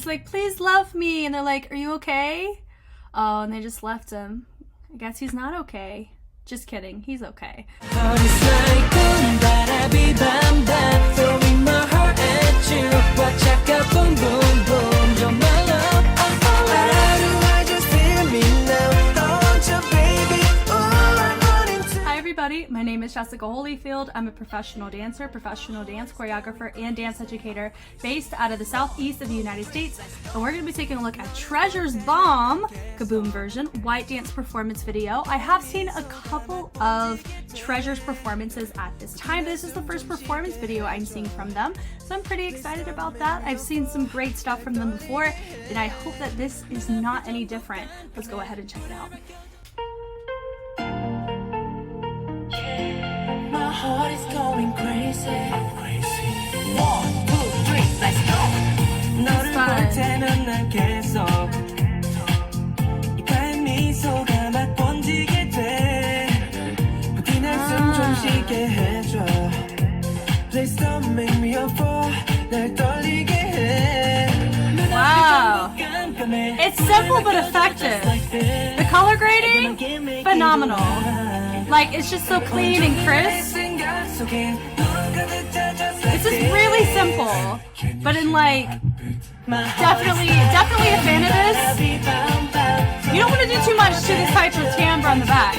he's like, please love me. And they're like, are you okay? Oh, and they just left him. I guess he's not okay. Just kidding, he's okay. My name is Jessica Holyfield. I'm a professional dancer, professional dance choreographer, and dance educator based out of the southeast of the United States. And we're going to be taking a look at Treasure's B.O.M.B kaboom version white dance performance video. I have seen a couple of Treasure's performances at this time. This is the first performance video I'm seeing from them, so I'm pretty excited about that. I've seen some great stuff from them before, and I hope that this is not any different. Let's go ahead and check it out. My heart is going crazy. 1, 2, 3, let's go. 너를 볼 때는 난 계속 이 발미소가 막 번지게 돼. 부디 한숨 좀 쉬게 해줘. Please don't make me a fool. 날 떨리게 해. Wow. It's simple but effective. The color grading, phenomenal. Like, it's just so clean and crisp. It's just really simple, but in like, definitely a fan of this. You don't want to do too much to this type of timbre on the back.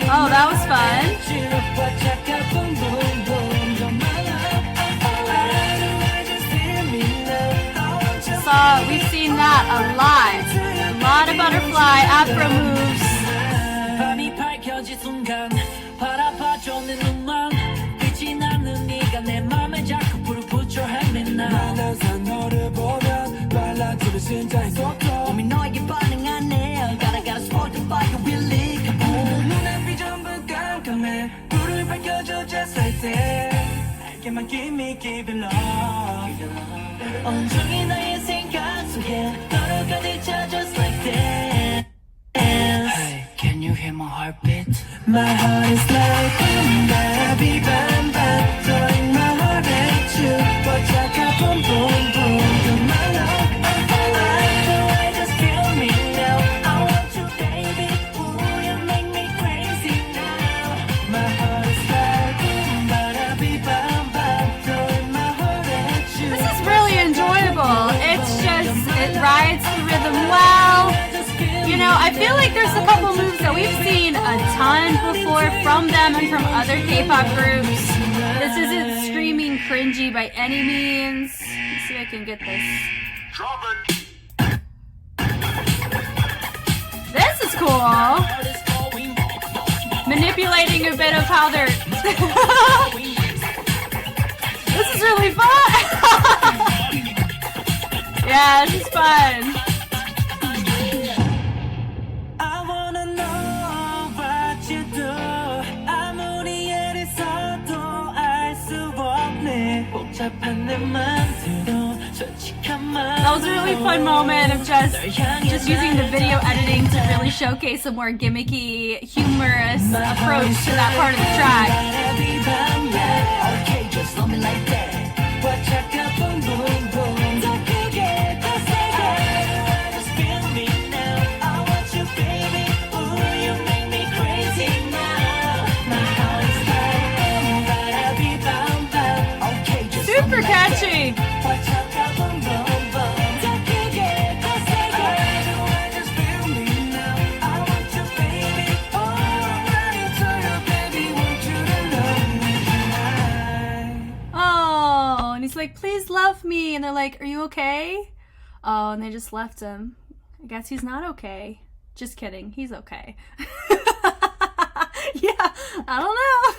Oh, that was fun. We've seen that a lot of butterfly afro moves. Hey, can you hear my heartbeat? My heart is like B.O.M.B, throwing my heart at you. Watch out, kaboom, boom, boom. You're my love. I just feel me now. I want you, baby. Ooh, you make me crazy now. My heart is like B.O.M.B, throwing my heart at you. This is really enjoyable. It's just, it rides the rhythm well. You know, I feel like there's a couple moves that we've seen a ton before from them and from other K-pop groups. This isn't screaming cringy by any means. Let's see if I can get this. This is cool. Manipulating a bit of how they're... This is really fun. Yeah, this is fun. That was a really fun moment of just using the video editing to really showcase a more gimmicky, humorous approach to that part of the track. Super catchy! Oh, and he's like, please love me. And they're like, are you okay? Oh, and they just left him. I guess he's not okay. Just kidding, he's okay. Yeah, I don't know.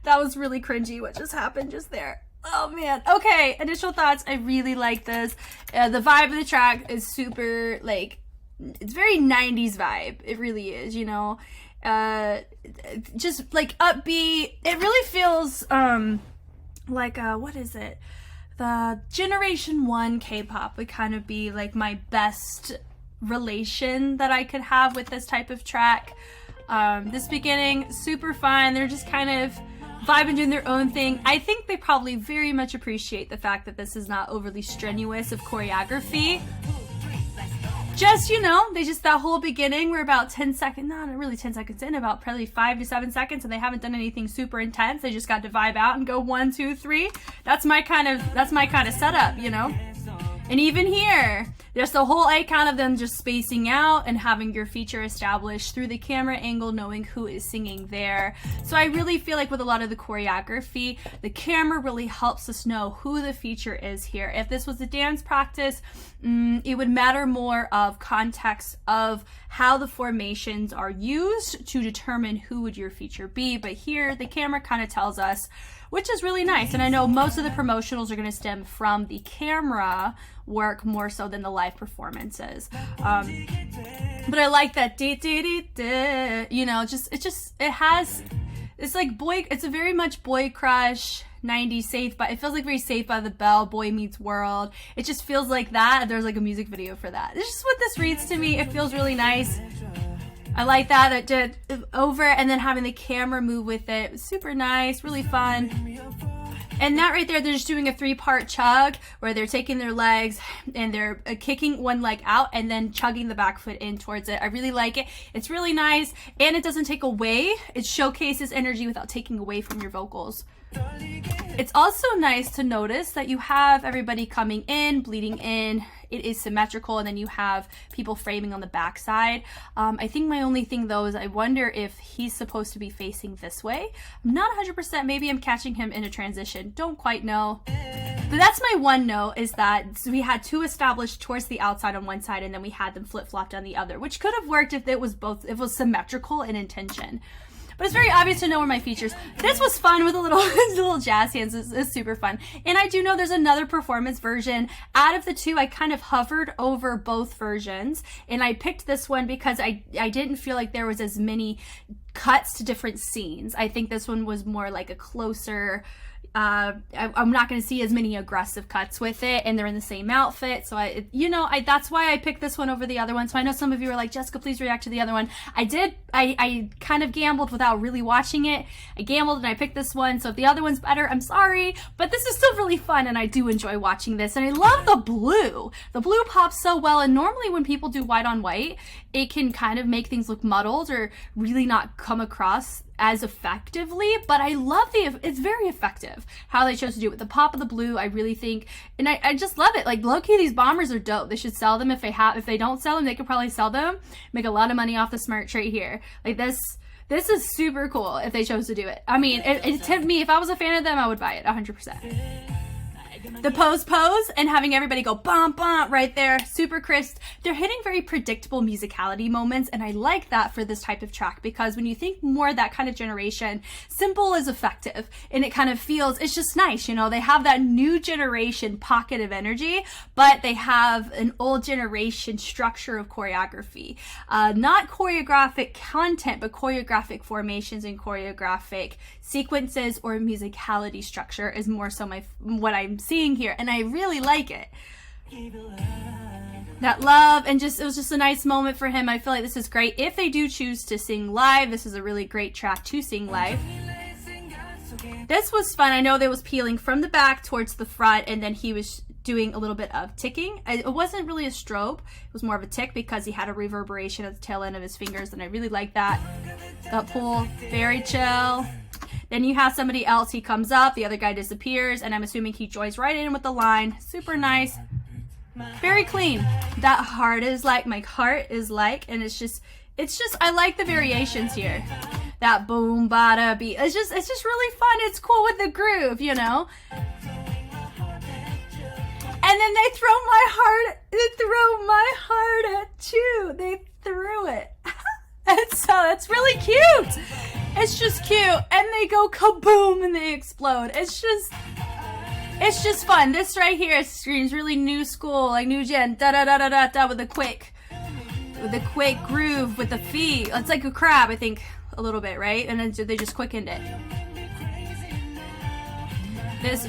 That was really cringy what just happened just there. Oh man. Okay, initial thoughts. I really like this. The vibe of the track is super, like, it's very 90s vibe. It really is, you know. Just like upbeat. It really feels like what is it? the Generation 1 K-pop would kind of be like my best relation that I could have with this type of track. This beginning, super fun. They're just kind of vibing, doing their own thing. I think they probably very much appreciate the fact that this is not overly strenuous of choreography. Just, you know, that whole beginning, we're about 10 seconds, not really 10 seconds in, about probably 5 to 7 seconds, and they haven't done anything super intense. They just got to vibe out and go 1, 2, 3. That's my kind of setup, you know? And even here, there's the whole icon of them just spacing out and having your feature established through the camera angle, knowing who is singing there. So I really feel like with a lot of the choreography, the camera really helps us know who the feature is here. If this was a dance practice, it would matter more of context of how the formations are used to determine who would your feature be. But here, the camera kind of tells us, which is really nice. And I know most of the promotionals are going to stem from the camera work more so than the live performances. But I like that, you know, it's a very much boy crush, 90s Safe by, it feels like very Saved by the Bell, Boy Meets World. It just feels like that. There's like a music video for that. It's just what this reads to me. It feels really nice. I like that. It did over and then having the camera move with it. It was super nice, really fun. And that right there, they're just doing a 3-part chug where they're taking their legs and they're kicking one leg out and then chugging the back foot in towards it. I really like it. It's really nice and it doesn't take away. It showcases energy without taking away from your vocals. It's also nice to notice that you have everybody coming in, bleeding in. It is symmetrical, and then you have people framing on the back side. I think my only thing though is I wonder if he's supposed to be facing this way. I'm not 100%. Maybe I'm catching him in a transition. Don't quite know. But that's my one note, is that we had 2 established towards the outside on one side, and then we had them flip-flopped on the other, which could have worked if it was symmetrical in intention. But it's very obvious to know where my features. This was fun with a little jazz hands. It's super fun. And I do know there's another performance version. Out of the 2, I kind of hovered over both versions. And I picked this one because I didn't feel like there was as many cuts to different scenes. I think this one was more like a closer, I'm not going to see as many aggressive cuts with it, and they're in the same outfit. So that's why I picked this one over the other one. So I know some of you are like, Jessica, please react to the other one. I kind of gambled without really watching it. I gambled and I picked this one. So if the other one's better, I'm sorry, but this is still really fun and I do enjoy watching this. And I love the blue. The blue pops so well. And normally when people do white on white, it can kind of make things look muddled or really not come across as effectively, but I love it's very effective how they chose to do it with the pop of the blue. I really think, and I just love it. Like, low-key, these bombers are dope. They should sell them. If they don't sell them, they could probably sell them, make a lot of money off this merch right here. Like, this is super cool if they chose to do it. I mean, it tipped me. If I was a fan of them, I would buy it 100%. The pose and having everybody go bump right there, super crisp. They're hitting very predictable musicality moments, and I like that for this type of track, because when you think more that kind of generation, simple is effective, and it kind of feels, it's just nice, you know. They have that new generation pocket of energy, but they have an old generation structure of choreography. Not choreographic content, but choreographic formations and choreographic sequences or musicality structure is more so what I'm seeing here, and I really like it. That love, and it was just a nice moment for him. I feel like this is great. If they do choose to sing live, this is a really great track to sing live. This was fun. I know they was peeling from the back towards the front, and then he was doing a little bit of ticking. It wasn't really a strobe. It was more of a tick because he had a reverberation at the tail end of his fingers, and I really like that. That pull, very chill. Then you have somebody else, he comes up, the other guy disappears, and I'm assuming he joins right in with the line. Super nice. Very clean. That heart is like, my heart is like, and it's just, I like the variations here. That boom, bada, beat. It's just really fun. It's cool with the groove, you know? And then they throw my heart at you. They threw it. And so it's really cute. It's just cute. And they go kaboom and they explode. It's just fun. This right here screams really new school, like new gen, da da da da da da, with a quick groove with the feet. It's like a crab, I think, a little bit, right? And then they just quickened it. This,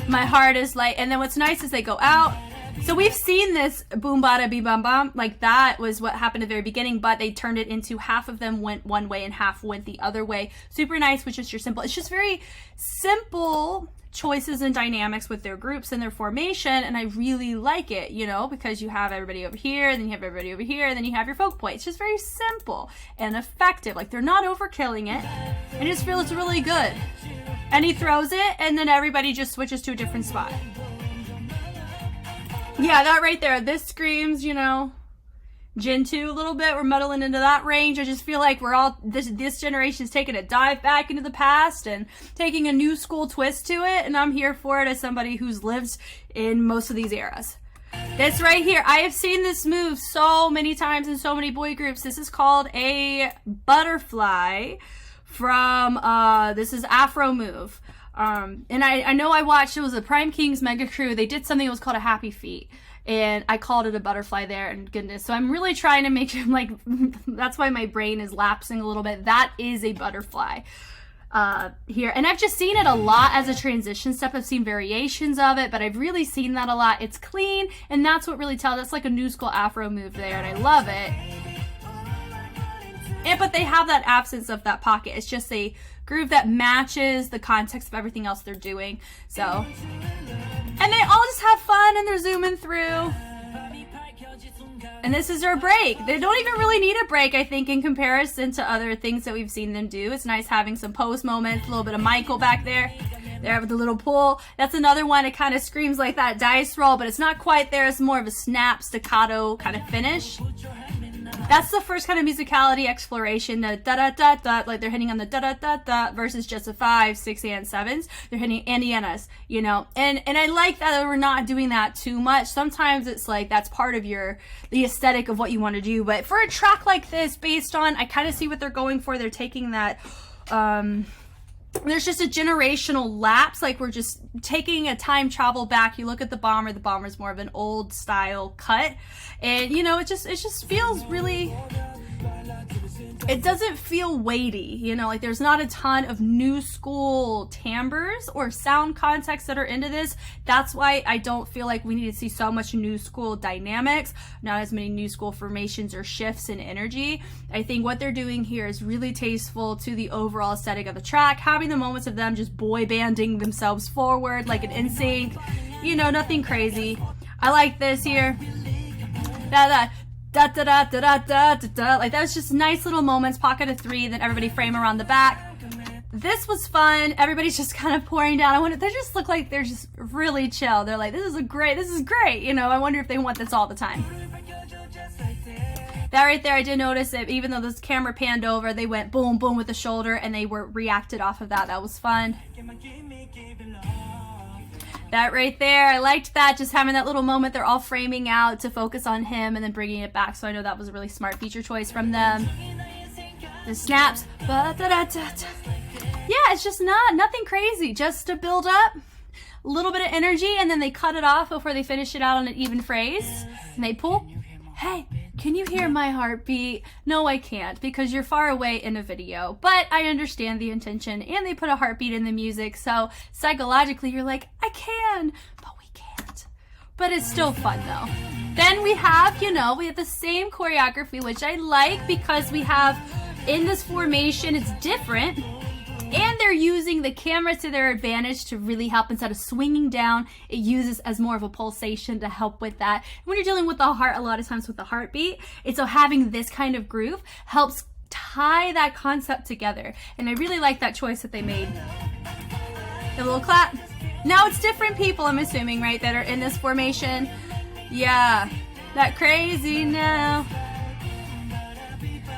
my heart is like, and then what's nice is they go out. So we've seen this boom bada be bum bum, like that was what happened at the very beginning, but they turned it into half of them went one way and half went the other way. Super nice, which is your simple. It's just very simple choices and dynamics with their groups and their formation, and I really like it, you know, because you have everybody over here, then you have everybody over here, and then you have your folk point. It's just very simple and effective. Like, they're not overkilling it. I just feel it's really good. And he throws it, and then everybody just switches to a different spot. Yeah, that right there, this screams, you know, Gen 2 a little bit. We're muddling into that range. I just feel like we're all, this generation is taking a dive back into the past and taking a new school twist to it, and I'm here for it as somebody who's lived in most of these eras. This right here, I have seen this move so many times in so many boy groups. This is called a butterfly from, this is Afro move. And I know I watched, it was a Prime Kings Mega Crew. They did something that was called a happy feet. And I called it a butterfly there, and goodness. So I'm really trying to make him like, that's why my brain is lapsing a little bit. That is a butterfly here. And I've just seen it a lot as a transition step. I've seen variations of it, but I've really seen that a lot. It's clean, and that's what really tells. That's like a new school Afro move there, and I love it. And, but they have that absence of that pocket. It's just a groove that matches the context of everything else they're doing. So, and they all just have fun, and they're zooming through. And this is their break. They don't even really need a break, I think, in comparison to other things that we've seen them do. It's nice having some pose moments, a little bit of Michael back there. There with the little pull. That's another one. It kind of screams like that dice roll, but it's not quite there. It's more of a snap, staccato kind of finish. That's the first kind of musicality exploration, the da-da-da-da, like they're hitting on the da-da-da-da versus just a 5, 6, and 7s. They're hitting Indianas, you know, and I like that we're not doing that too much. Sometimes it's like that's part of the aesthetic of what you want to do, but for a track like this, based on, I kind of see what they're going for. They're taking that, there's just a generational lapse, like we're just taking a time travel back. You look at the bomber's more of an old style cut, and you know, it just feels really, it doesn't feel weighty, you know, like there's not a ton of new school timbres or sound contexts that are into this. That's why I don't feel like we need to see so much new school dynamics, not as many new school formations or shifts in energy. I think what they're doing here is really tasteful to the overall aesthetic of the track, having the moments of them just boy banding themselves forward like an NSYNC, you know, nothing crazy. I like this here. Da da da da da da da, like that was just nice little moments, pocket of 3, then everybody frame around the back. This was fun. Everybody's just kind of pouring down. They just look like they're just really chill. They're like, this is great, you know. I wonder if they want this all the time. That right there, I did notice it, even though this camera panned over, they went boom boom with the shoulder, and they were reacted off of that. That was fun. That right there, I liked that, just having that little moment. They're all framing out to focus on him and then bringing it back, so I know that was a really smart feature choice from them. The snaps, yeah, it's just nothing crazy, just to build up a little bit of energy, and then they cut it off before they finish it out on an even phrase, and they pull. Hey, can you hear my heartbeat? No, I can't, because you're far away in a video, but I understand the intention, and they put a heartbeat in the music, so psychologically you're like, I can, but we can't. But it's still fun though. Then we have, you know, we have the same choreography, which I like because we have, in this formation, it's different, and they're using the camera to their advantage to really help. Instead of swinging down, it uses as more of a pulsation to help with that. When you're dealing with the heart, a lot of times with the heartbeat, and so having this kind of groove helps tie that concept together. And I really like that choice that they made. A little clap. Now it's different people, I'm assuming, right, that are in this formation. Yeah, that crazy now.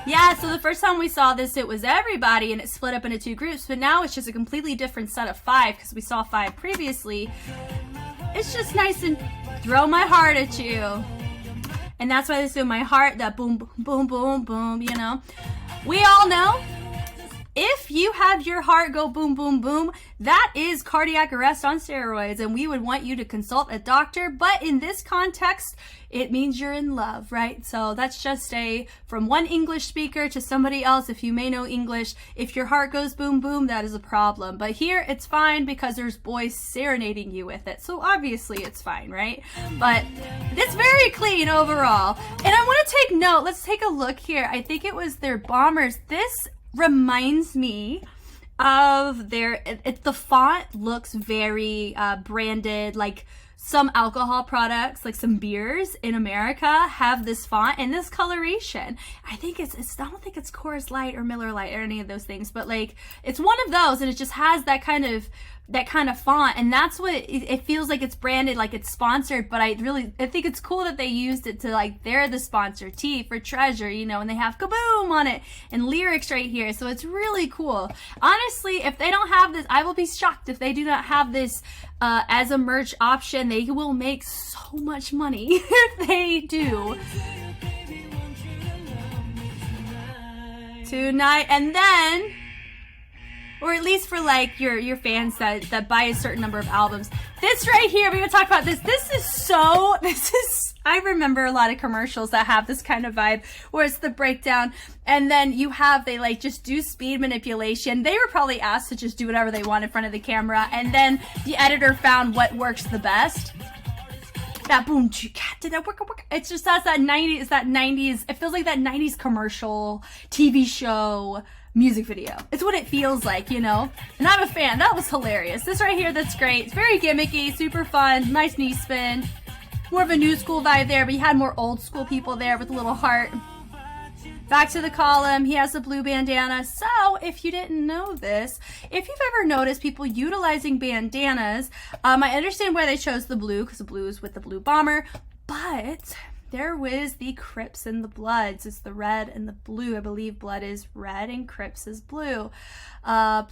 Yeah, so the first time we saw this, it was everybody, and it split up into 2 groups, but now it's just a completely different set of 5, because we saw 5 previously. It's just nice and throw my heart at you. And that's why they do my heart, that boom, boom, boom, boom, you know. We all know If you have your heart go boom, boom, boom, that is cardiac arrest on steroids, and we would want you to consult a doctor. But in this context, it means you're in love, right? So that's just from one English speaker to somebody else. If you may know English, if your heart goes boom, boom, that is a problem. But here it's fine because there's boys serenading you with it. So obviously it's fine, right? But it's very clean overall. And I want to take note. Let's take a look here. I think it was their bombers. This reminds me of the font looks very branded, like some alcohol products, like some beers in America have this font and this coloration. I think I don't think it's Coors Light or Miller Lite or any of those things, but like it's one of those, and it just has that kind of font, and that's what it feels like. It's branded like it's sponsored, but I think it's cool that they used it to, like, they're the sponsor, T for treasure, you know, and they have kaboom on it and lyrics right here, so it's really cool. Honestly, if they don't have this, I will be shocked if they do not have this as a merch option. They will make so much money if they do. Tonight, and then, or at least for like your fans that buy a certain number of albums. This right here, we're gonna talk about this. I remember a lot of commercials that have this kind of vibe where it's the breakdown, and then they like just do speed manipulation. They were probably asked to just do whatever they want in front of the camera, and then the editor found what works the best. That boom, did that work? It's just that 90s, it feels like that 90s commercial, TV show, music video. It's what it feels like, you know? And I'm a fan. That was hilarious. This right here, that's great. It's very gimmicky, super fun, nice knee spin. More of a new school vibe there, but you had more old school people there with a little heart. Back to the column, he has the blue bandana. So, if you didn't know this, if you've ever noticed people utilizing bandanas, I understand why they chose the blue, because the blue is with the blue bomber, but there was the Crips and the Bloods. It's the red and the blue. I believe Blood is red and Crips is blue.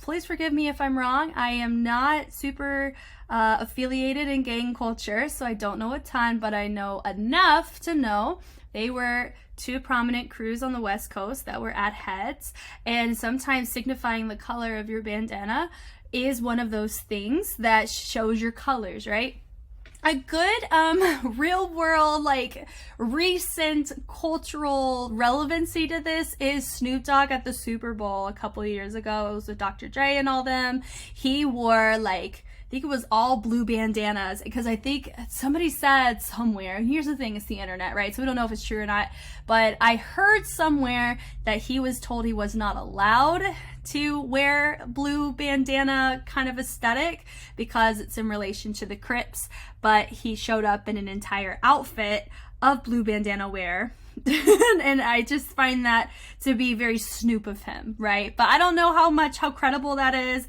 Please forgive me if I'm wrong. I am not super affiliated in gang culture, so I don't know a ton, but I know enough to know they were two prominent crews on the West Coast that were at heads, and sometimes signifying the color of your bandana is one of those things that shows your colors, right? A good real world, like recent cultural relevancy to this is Snoop Dogg at the Super Bowl a couple of years ago. It was with Dr. Dre and all them. He wore, like, I think it was all blue bandanas, because I think somebody said somewhere, and here's the thing, it's the internet, right? So we don't know if it's true or not, but I heard somewhere that he was told he was not allowed to wear blue bandana kind of aesthetic because it's in relation to the Crips, but he showed up in an entire outfit of blue bandana wear. And I just find that to be very Snoop of him, right? But I don't know how credible that is.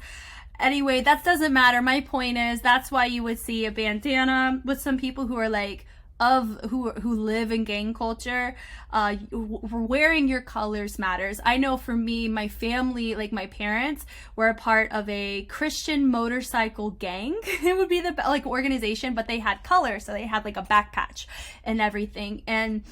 Anyway, that doesn't matter. My point is, that's why you would see a bandana with some people who are like, who live in gang culture. Wearing your colors matters. I know for me, my family, like my parents, were a part of a Christian motorcycle gang. It would be the like organization, but they had colors, so they had like a back patch and everything. And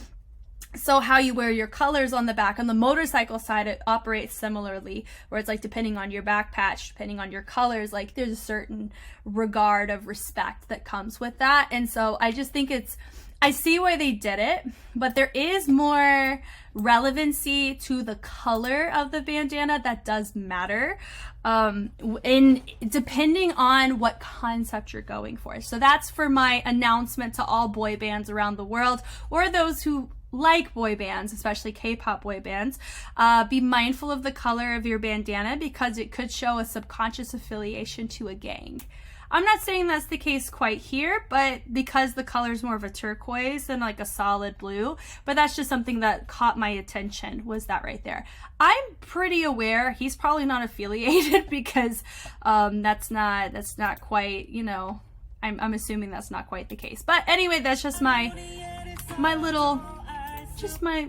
so how you wear your colors on the back, on the motorcycle side, it operates similarly, where it's like depending on your back patch, depending on your colors, like there's a certain regard of respect that comes with that. And so I just think I see why they did it, but there is more relevancy to the color of the bandana that does matter, in depending on what concept you're going for. So that's for my announcement to all boy bands around the world, or those who like boy bands, especially K-pop boy bands. Be mindful of the color of your bandana, because it could show a subconscious affiliation to a gang. I'm not saying that's the case quite here, but because the color is more of a turquoise than like a solid blue, but that's just something that caught my attention, was that right there. I'm pretty aware he's probably not affiliated, because that's not quite, you know, I'm assuming that's not quite the case. But anyway, that's just my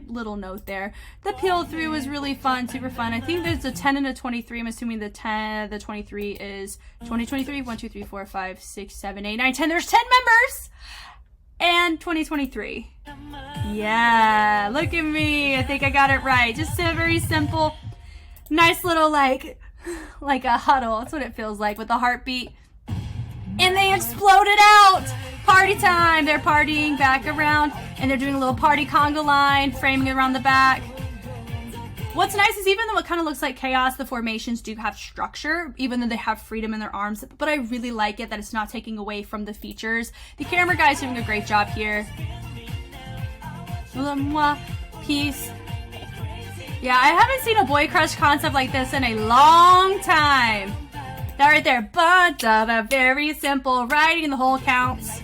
little note there. The peel through was really fun, super fun. I think there's a 10 and a 23. I'm assuming the 23 is 2023. 1, 2, 3, 4, 5, 6, 7, 8, 9, 10. There's 10 members! And 2023. Yeah, look at me. I think I got it right. Just a very simple Nice little like a huddle. That's what it feels like with the heartbeat. And they exploded out. Party time. They're partying back around and they're doing a little party conga line, framing it around the back. What's nice is even though it kind of looks like chaos, the formations do have structure, even though they have freedom in their arms. But I really like it that it's not taking away from the features. The camera guy's doing a great job here. Peace. Yeah, I haven't seen a boy crush concept like this in a long time. That right there. Ba-da-da, very simple. Writing the whole counts.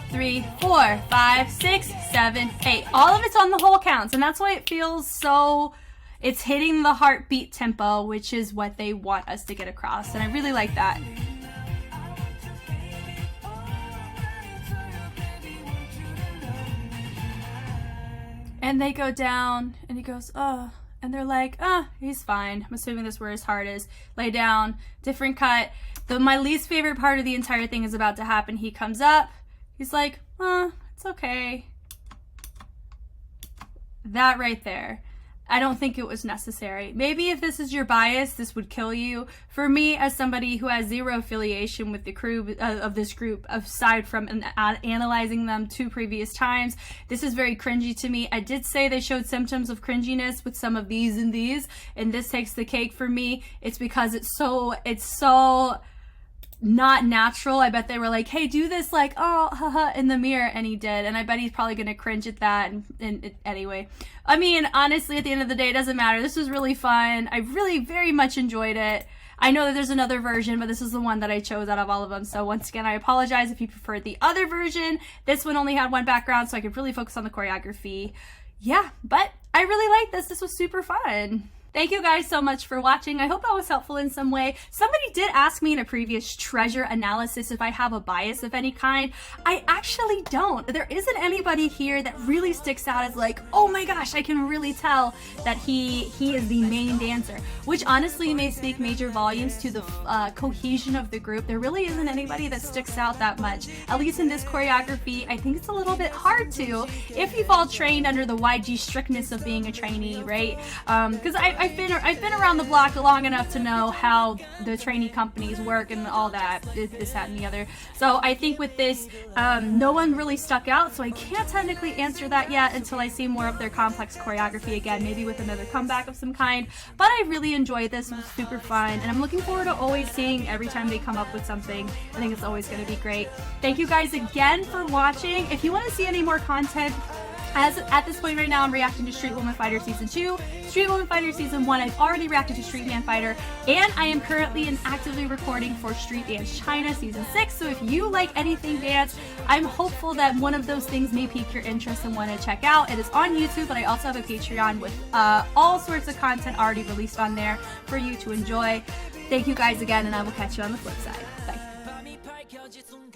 3, 4, 5, 6, 7, 8. All of it's on the whole counts, and that's why it feels so, it's hitting the heartbeat tempo, which is what they want us to get across, and I really like that. And they go down, and he goes, oh, and they're like, he's fine. I'm assuming this is where his heart is. Lay down, different cut. My least favorite part of the entire thing is about to happen. He comes up. He's like, it's okay. That right there. I don't think it was necessary. Maybe if this is your bias, this would kill you. For me, as somebody who has zero affiliation with the crew of this group, aside from analyzing them 2 previous times, this is very cringy to me. I did say they showed symptoms of cringiness with some of these, and this takes the cake for me. It's because it's so not natural. I bet they were like, hey, do this like, oh, haha, in the mirror, and he did, and I bet he's probably gonna cringe at that, and anyway. I mean, honestly, at the end of the day, it doesn't matter. This was really fun. I really very much enjoyed it. I know that there's another version, but this is the one that I chose out of all of them, so once again, I apologize if you preferred the other version. This one only had one background, so I could really focus on the choreography. Yeah, but I really liked this. This was super fun. Thank you guys so much for watching. I hope I was helpful in some way. Somebody did ask me in a previous treasure analysis if I have a bias of any kind. I actually don't. There isn't anybody here that really sticks out as like, oh my gosh, I can really tell that he is the main dancer, which honestly may speak major volumes to the cohesion of the group. There really isn't anybody that sticks out that much. At least in this choreography, I think it's a little bit hard to, if you've all trained under the YG strictness of being a trainee, right? Because I've been around the block long enough to know how the trainee companies work and all that, this, that, and the other. So I think with this, no one really stuck out, so I can't technically answer that yet until I see more of their complex choreography again, maybe with another comeback of some kind. But I really enjoyed this. It was super fun, and I'm looking forward to always seeing every time they come up with something. I think it's always going to be great. Thank you guys again for watching. If you want to see any more content, as at this point right now, I'm reacting to Street Woman Fighter Season 2. Street Woman Fighter Season 1, I've already reacted to Street Man Fighter, and I am currently and actively recording for Street Dance China Season 6, so if you like anything dance, I'm hopeful that one of those things may pique your interest and want to check out. It is on YouTube, but I also have a Patreon with all sorts of content already released on there for you to enjoy. Thank you guys again, and I will catch you on the flip side. Bye.